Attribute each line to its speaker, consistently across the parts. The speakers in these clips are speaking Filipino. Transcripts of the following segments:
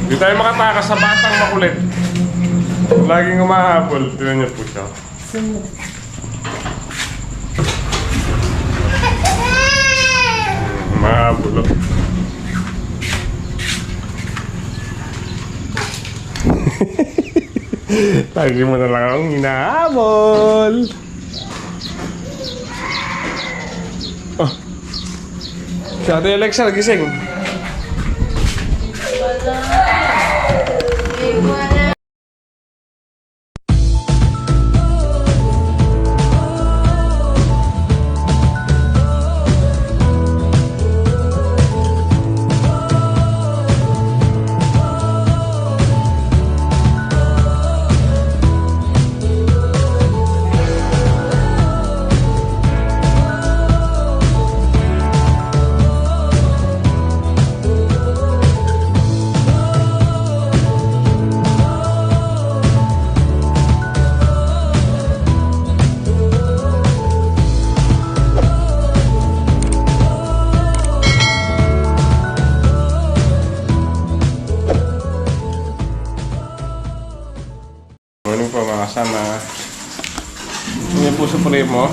Speaker 1: Hindi tayo makatakas sa batang makulit. Laging umahabol. Tignan niyo po siya. Umahabol. Lagi mo na lang akong hinahabol. Oh. Si Ate Alexa, gising. Morning po mga kasama. Yan po sa primo.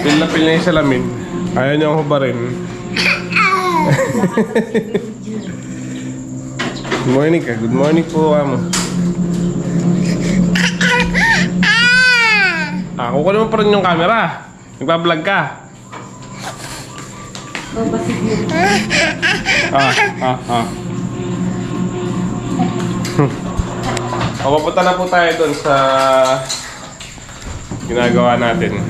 Speaker 1: Pil na pil na yung salamin. Ayaw niya ako hubarin. Good morning ka. Good morning po, amo. Kukuha naman pa rin yung camera. Nagpa-vlog ka. Papunta na po tayo doon sa ginagawa natin.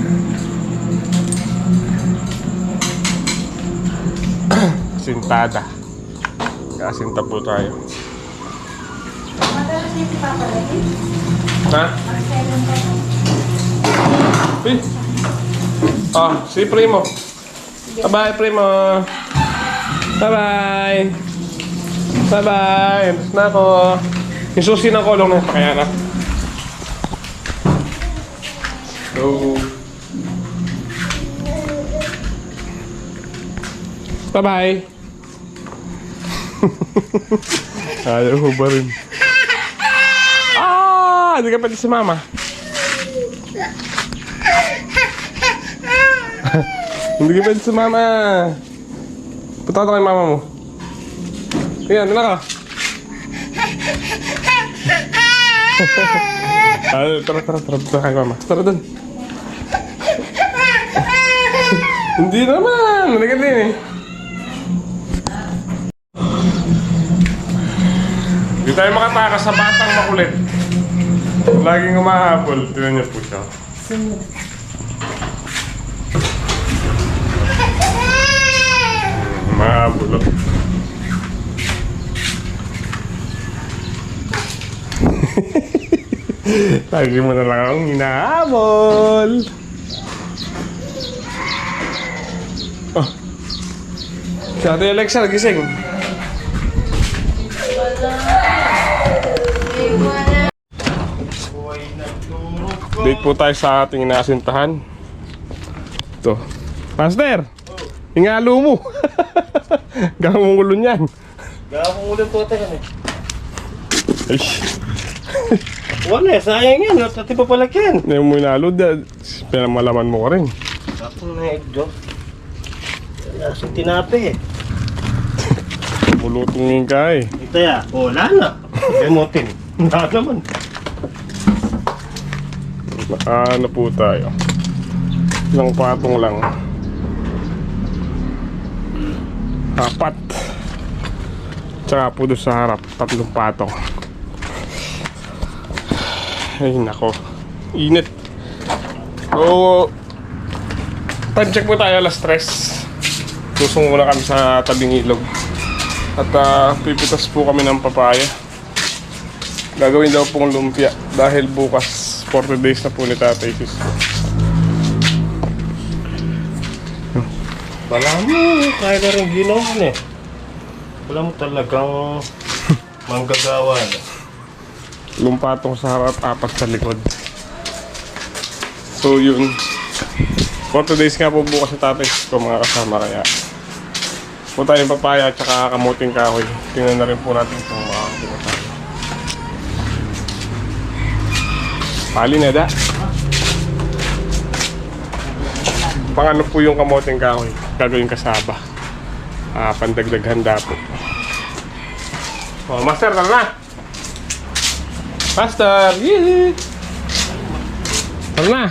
Speaker 1: Sintada. Kasinta po tayo. Ha? Si Primo. Bye-bye, Primo. Bye-bye. Bye-bye. Tapos na ako. Yung susi ng kolong na kaya na. So, bye-bye. Ayaw ko ba rin? Hindi ka pwede si mama. Hindi ka pwede si mama. Punta ka kay mama mo. Ayan, doon ka. Tara, punta kay mama. Tara doon. Hindi naman, nalikat din eh. Hindi tayo makatakas sa batang makulit. Laging umahabol. Tignan niyo po siya. Umahabol. Lagi mo na lang akong hinahabol. Si Ate Alexa, gising. Date po tayo sa ating inaasintahan. Ito. Master! Ingalo mo! Gawang ulo niyan.
Speaker 2: Gawang ulo po tayo eh.
Speaker 1: Ay.
Speaker 2: Wala eh, sayang yan. Pati pa pala yan.
Speaker 1: Hindi mo inalo. Pero malaman mo ka rin.
Speaker 2: Ako na egg Asin tinape eh.
Speaker 1: Bulutungin ka eh.
Speaker 2: Ito ya. Wala na. Emotin. Wala naman.
Speaker 1: Ano po tayo? Ilang patong lang. 4. Tsaka po doon sa harap 3 patong. Ay nako. Init. So time check po tayo alas 3. Susong muna kami sa tabing ilog. At pipitas po kami ng papaya. Gagawin daw pong lumpia. Dahil bukas 40 days na po ni Tatay Sisko.
Speaker 2: Wala mo. Kaya na rin ginawan eh. Wala mo talagang manggagawa na.
Speaker 1: Lumpatong sa harap, 4 sa likod. So yun. 40 days nga po bukas si Tatay Sisko mga kasama kaya. po tayo ng papaya at saka kamuting kahoy. Tingnan na rin po natin kung makakakuha tayo. Pali na da. Pang ano po yung kamuting kahoy? Gagawin kasaba. Pandagdag handa po. Oh, Master, tara na! Master! Yee! Tara na!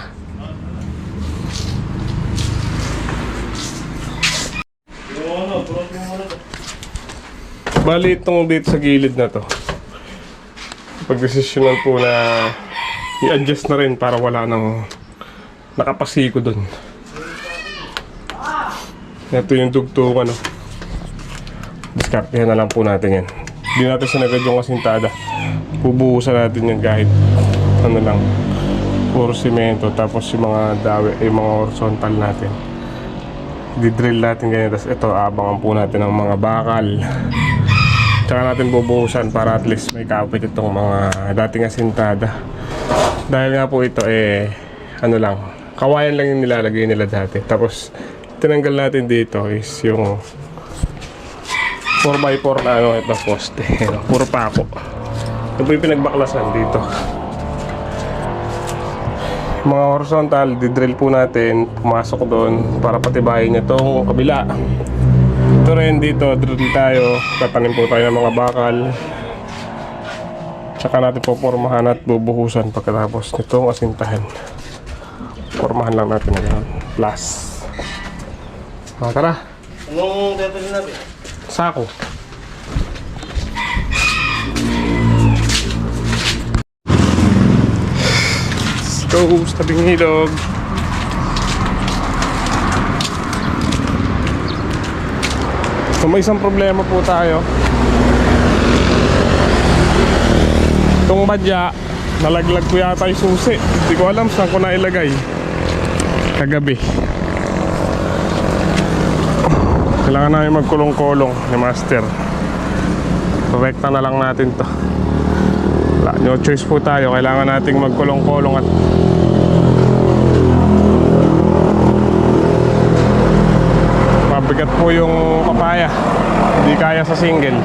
Speaker 1: Bali itong dito sa gilid na to. Pagdesisyonan po na i-adjust na rin para wala nang nakapasiko dun. Ito yung dugtong ano. Diskartehan na lang po natin yan. Hindi natin sinagad yung kasintada. Bubuhusan natin yan kahit ano lang. Puro simento. Tapos yung mga dawi, yung mga horizontal natin. Di-drill natin ganyan. Tapos ito, abangan po natin ang mga bakal. Tsaka natin bubuhusan para at least may kapit itong mga dating asintada. Dahil nga po ito ano lang, kawayan lang yung nilalagay nila dati. Tapos tinanggal natin dito is yung 4x4 na ano, ito poste. Puro pako. Ito po yung pinagbaklasan dito. Mga horizontal, didrill po natin, pumasok doon para patibayin itong kabila. Ito rin dito, drill tayo, tatanim po tayo ng mga bakal. Tsaka natin popormahan at bubuhusan pagkatapos nitong asintahan. Pormahan lang natin na gano'n. Plus. Tara.
Speaker 2: Anong tatalin natin?
Speaker 1: Sako. Let's go sa tabing ilog. So may isang problema po tayo. Itong badya, nalaglag ko yata yung susi. Hindi ko alam saan ko nailagay. Kagabi. Kailangan namin magkulong-kulong ni Master. Correcta na lang natin to. Wala, no choice po tayo. Kailangan nating magkulong-kulong at mabigat po yung papaya. Hindi kaya sa single.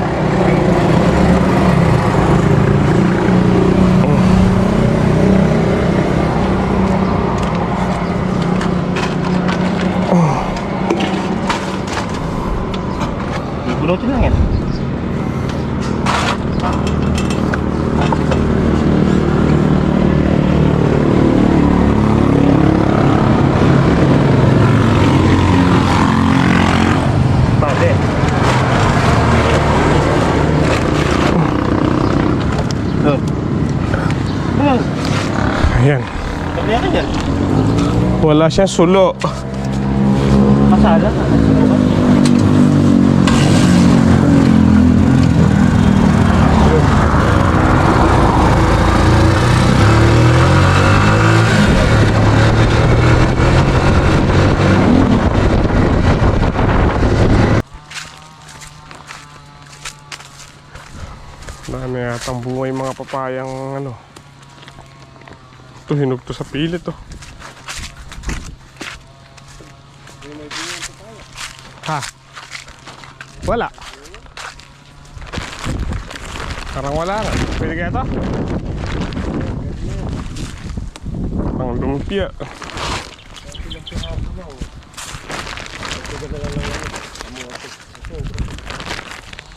Speaker 2: Bunutin lang yan. Pwede.
Speaker 1: Ayan.
Speaker 2: Kaya ka yan.
Speaker 1: Wala siyang sulo.
Speaker 2: Masala.
Speaker 1: Dami yatang bunga yung mga papayang ano. Ito hinog to sa pilit to. Ha? Wala. Parang wala na. Pwede kaya ito? Pang lumpia.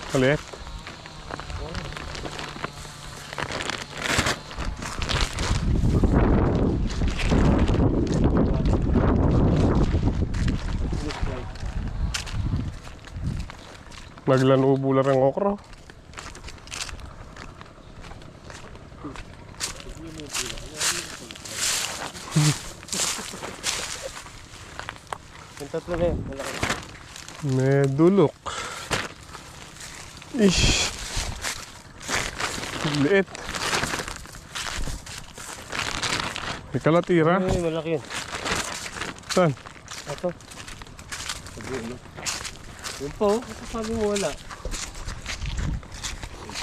Speaker 1: Kalit. Naglanubo lang ang okra.
Speaker 2: Yung tatlo na yun.
Speaker 1: Medulok. Ish. Liit. May kalatira.
Speaker 2: Ay, malaki yun.
Speaker 1: Saan?
Speaker 2: Ito. Yun po, sabi mo wala.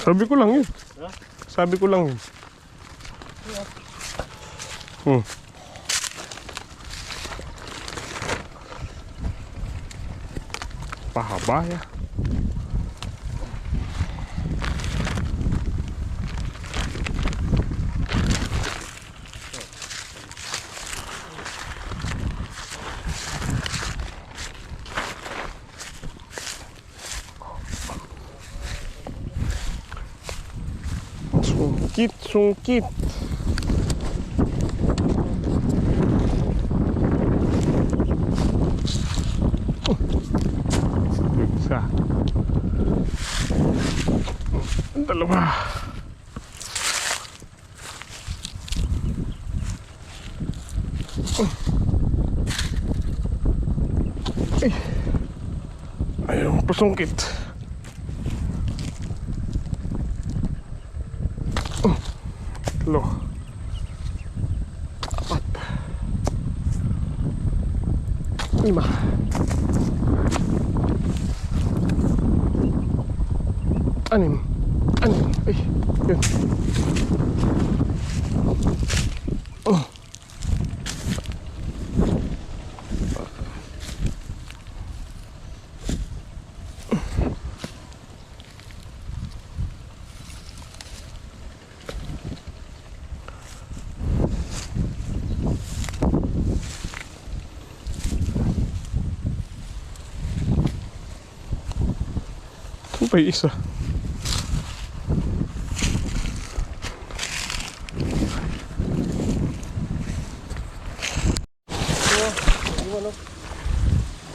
Speaker 1: Sabi ko lang yun.
Speaker 2: Ha?
Speaker 1: Sabi ko lang yun. napahaba ya. Sungkit, sungkit. Isa. Dalawa. Ay. Ayaw pasungkit. Tatlo. Apat. 5. 6. Ay, yun. Saan pa yung isa?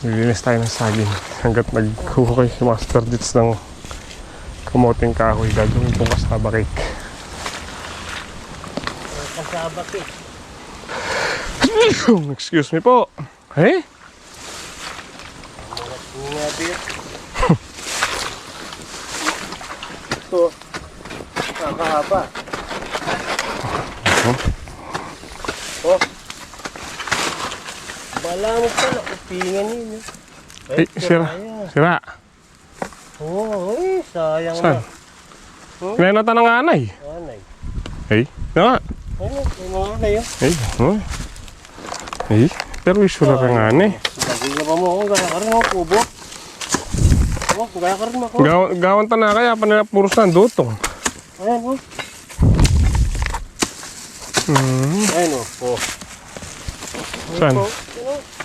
Speaker 1: Nilinis tayo ng saging hanggat naghuhukay si Master Dits ng kamoting kahoy. Gagawin pong kasaba cake.
Speaker 2: Kasaba cake.
Speaker 1: Excuse me po. Eh?
Speaker 2: Nga beer. Ito. Nakahaba. Oh. Bala mo pala. Upingan yun.
Speaker 1: Ay, sira. Sira.
Speaker 2: Oo, sayang
Speaker 1: Saan?
Speaker 2: na.
Speaker 1: Kinanata ng anay.
Speaker 2: Anay.
Speaker 1: Ay, nga.
Speaker 2: Ano? May mga anay yun.
Speaker 1: Ay, oh. Ay, pero isura ka nga anay.
Speaker 2: Lagi na pa mo ako. Gaya ka rin ako. Kubo. Oh, gaya ka rin ako.
Speaker 1: Gawan ta na kaya, panila puros na dutong.
Speaker 2: Ayan oh. Ayan oh.
Speaker 1: Saan?
Speaker 2: Ano?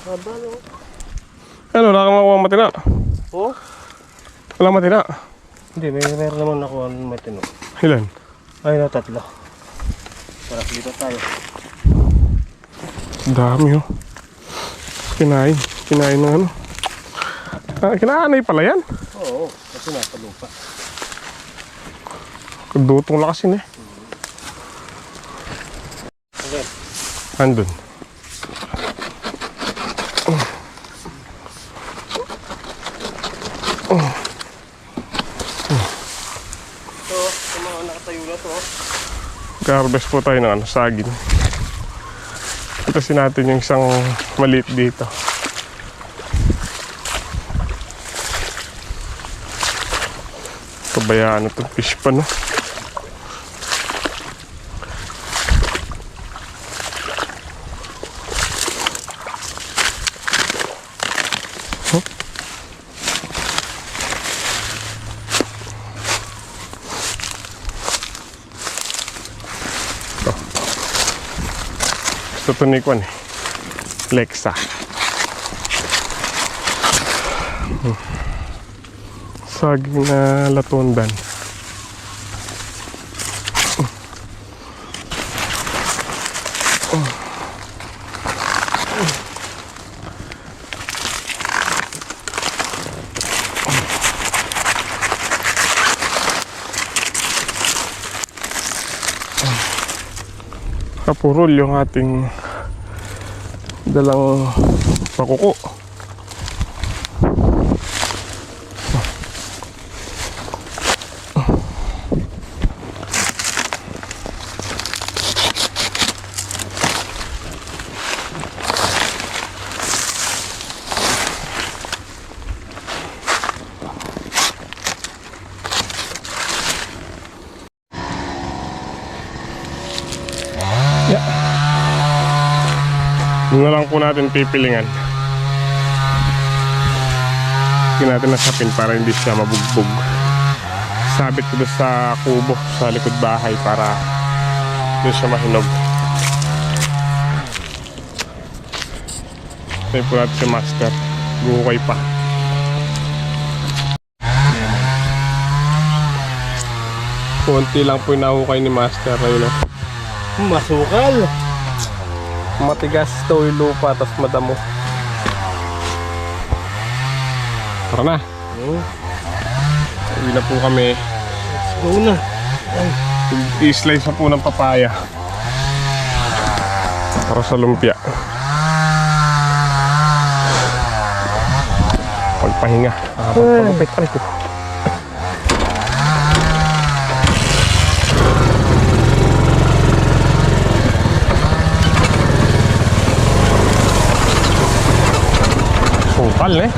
Speaker 2: Haba no.
Speaker 1: Ano, wala kang makuha matina.
Speaker 2: Oh?
Speaker 1: Wala matina.
Speaker 2: Hindi, meron naman ako ang matino.
Speaker 1: Ilan?
Speaker 2: Ay na, 3. Tara, dito tayo.
Speaker 1: Dami oh. Kinain. Kinain ng ano. Ah, kinaanay pala yan.
Speaker 2: Oo, kasi nasa lupa.
Speaker 1: Dutong lakasin eh.
Speaker 2: Okay.
Speaker 1: Andun.
Speaker 2: So, sa mga nakatayo na to.
Speaker 1: Garbest po tayo ng ano, saging. Itasin natin yung isang maliit dito. Kabayaan na itong fish pa, no? Huh? Ito. Gusto ito ni Kwan eh. Lexa. Saging na latundan. Kapurol yung ating dalang pakuko. Yun na lang po natin pipilingan. Tingnan natin ang sapin para hindi siya mabugbog. Sabit ko doon sa kubo sa likod bahay para doon siya mahinog. Tayo po natin si Master. Buhukay pa. Kunti lang po yung nahukay ni Master. Ayun,
Speaker 2: Masukal.
Speaker 1: matigas daw yung lupa tapos madamo. Tara na. Uwi na po kami.
Speaker 2: Let's go na.
Speaker 1: I-slice na po ng papaya para sa lumpia. Pagpahinga. Pagpagupit pa rin ko. Sungkal eh.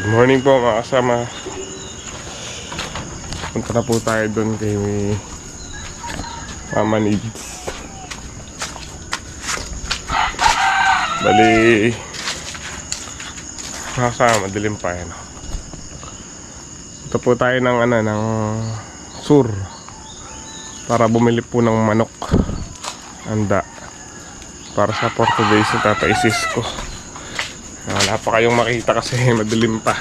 Speaker 1: Good morning po mga kasama. Punta na po tayo doon kay Mama Needs. Bali mga kasama, madilim pa yan. Ito po tayo ng ng sur para bumili po ng manok handa para sa 4 days na tataisis ko. Wala pa kayong makita kasi madilim pa.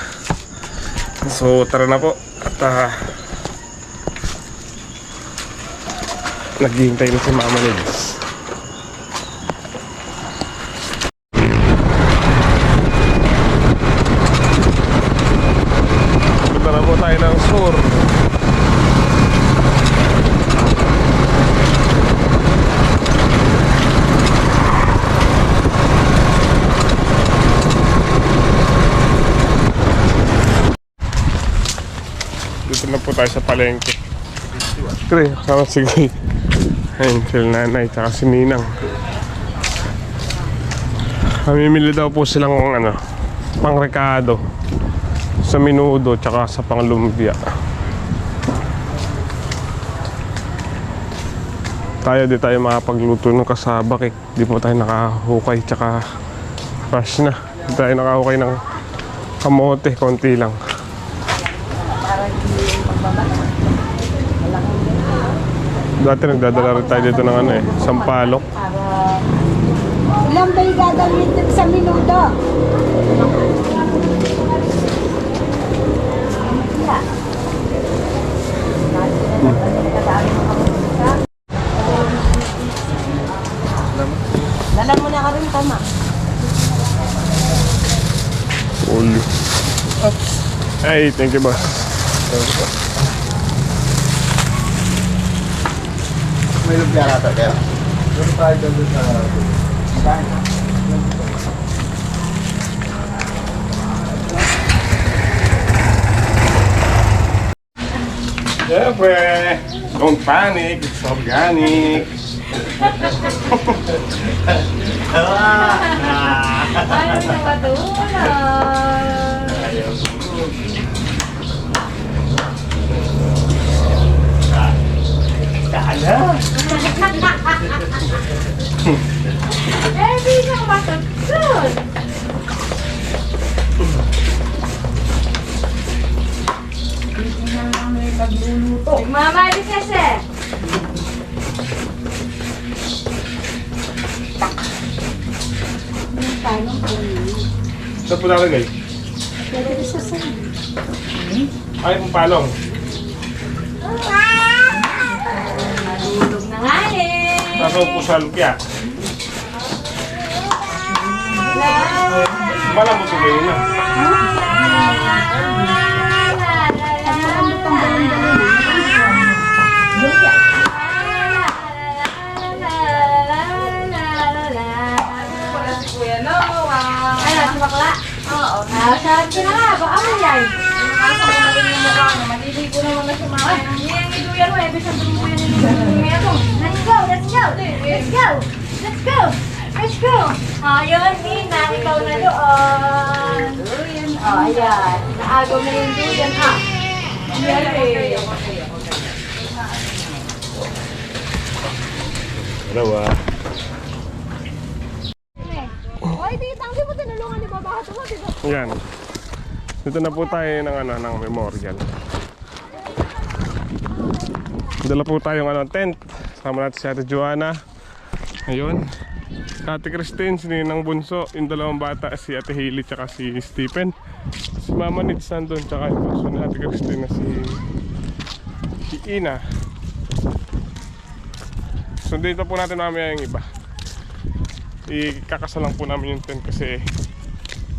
Speaker 1: So tara na po at naghihintay na si Mama Needs. Punta na po tayo ng sur. Dito na po tayo sa palengke. Pre, kasama sige. Ayun, sila nanay, tsaka si Ninang. Mamimili daw po silang pangrekado sa minudo, tsaka sa panglumpia. Tayo di tayo makapagluto ng kasabak eh. Di po tayo nakahukay, tsaka fresh na. Di tayo nakahukay ng kamote, konti lang. Dati nagdadala rin tayo dito ng sampalok.
Speaker 3: Ilan ba yung gagamitin sa minuto? Dala mo na ka rin, tama.
Speaker 1: Ulo. Ay, thank you boss.
Speaker 2: May lumpia rata kaya. Doon tayo doon sa...
Speaker 1: Siyempre, don't panic, it's organic.
Speaker 3: Ay, nakatulog.
Speaker 2: Kala!
Speaker 3: Eh, di na matagsun. Nagmamalis kasi. Paano po yun?
Speaker 1: Saan po nalagay?
Speaker 3: Pwede sa saan?
Speaker 1: Ay, kung palong.
Speaker 3: Tulog na nga eh.
Speaker 1: Nasa po sa lumpia. Malambot sa gayon na.
Speaker 3: Ay, nasa bakla? Oo. Sabi ko na nga, baka mo yan. Nasa ko na rin yung mukha na, maliligo naman na sumama. Yan, iluyan mo, ibig sabihin mo yan yung let's go, let's go, let's go, let's go, let's go. Ayun, Nina, ikaw na doon. Oh, ayan. Naagaw na yung duyan, ha?
Speaker 2: Dalawa.
Speaker 3: Oy, tita, hindi mo tinulungan ni Baba ito mo, diba?
Speaker 1: Yan. Dito na po tayo ng ng memorial. Dala po tayong tent. Sama natin si Ate Joanna. Ayun. Ate Christine, si Ninang Bunso, yung dalawang bata, si Ate Hailey tsaka si Stephen. Si Mama Nids nandun, tsaka yung bunso ni Ate Christine na si Ina. So dito po natin mamaya yung iba. Ikakasalang po namin yung tent kasi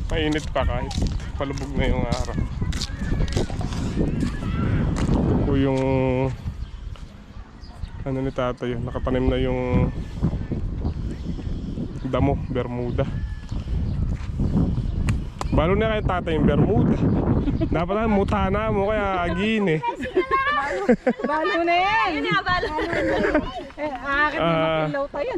Speaker 1: mainit pa kahit palubog na yung araw. Ito po yung ano ni tatay, nakatanim na yung damo, Bermuda. Balo na kay tatay yung Bermuda. Dapat na mutana mo kaya agin eh.
Speaker 3: Balo na yan! Yun nga, balo na akin na makilaw tayo.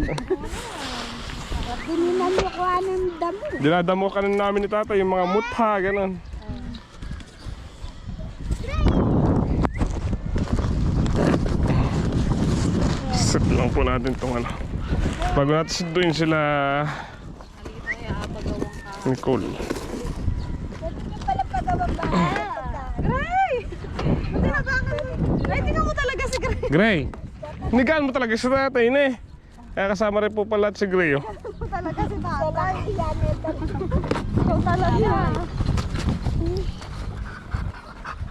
Speaker 3: Dininan mo ko ng damo.
Speaker 1: Dinadamo ka na namin ni tatay yung mga mutha, ganun. Set lang po natin itong ano. Bago natin sunduin sila Nicole.
Speaker 3: Gray! Gray, tingnan mo talaga si Gray.
Speaker 1: Gray, nigaan mo talaga si tatay na eh. Kaya kasama rin po pala si Gray oh.
Speaker 3: Talaga si tatay. Ikaw talaga.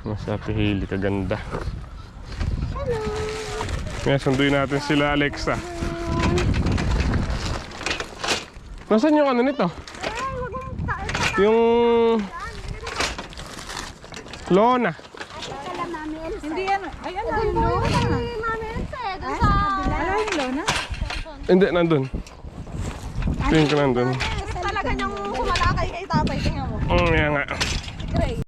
Speaker 1: Mas Ate Hailey, kaganda. Ngayon, sunduin natin sila Alexa. Nasaan yung ano nito? Yung Lona.
Speaker 3: Hindi yan. Ay, ano yung Lona? Mami Elsa, doon sa... Ano yung Lona?
Speaker 1: Hindi, nandun. Tingin ko nandun.
Speaker 3: Talaga niyang kumalakay kay tatay. Tingnan mo.
Speaker 1: Yan nga.
Speaker 3: Gray.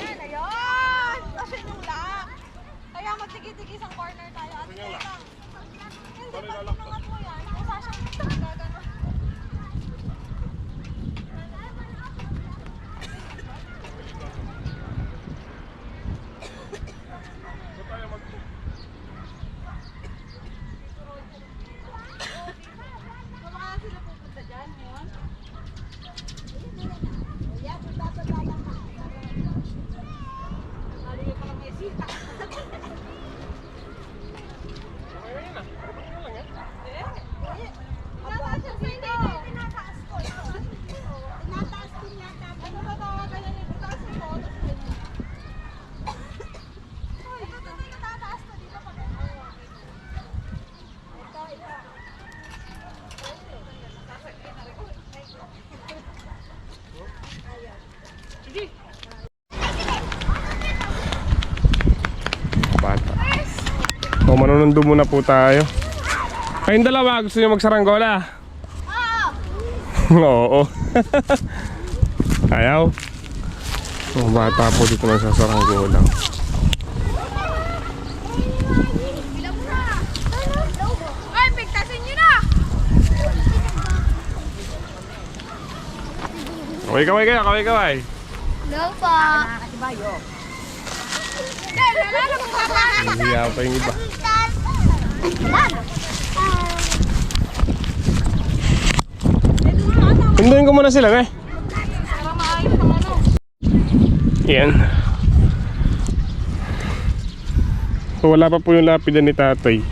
Speaker 3: Yan, ayun! Kasi nung lang. Kaya magtigi-tigi isang corner tayo. At ito lang. Hindi pa tinangat mo yan. Kung saan siyang gagano. Baka sila pupunta dyan ngayon. Nalagay pa ng mesita. Tinataas yung sino? Tinataas ko. Tinataas ko yata. Ano ba tawagan yan? Tinataas mo. Uy, ito na yung tataas ko dito pag
Speaker 1: Bata. O, manunundo muna po tayo. Kayong dalawa, gusto nyo magsaranggola? Oo. Ayaw. O, bata po dito nagsasaranggola.
Speaker 3: bilang mo na. Ay, pigtasin nyo na.
Speaker 1: Kaway kayo, kaway.
Speaker 3: No po. Wala mo pa.
Speaker 1: Hindi pa yung iba. Hinduin ko muna sila, eh.
Speaker 3: Para maayos ang ano.
Speaker 1: Yan. So, wala pa po yung lapidan ni tatay.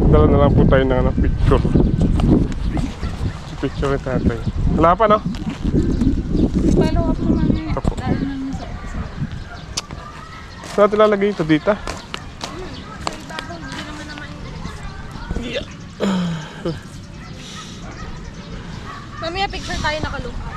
Speaker 1: Dala na lang po tayo ng picture. Picture ni tatay. Wala pa, no?
Speaker 3: Follow up naman yun.
Speaker 1: Apo.
Speaker 3: Dahil namin sa office.
Speaker 1: Saan natin lalagay ito dito?
Speaker 3: Mamaya picture tayo nakalungkot.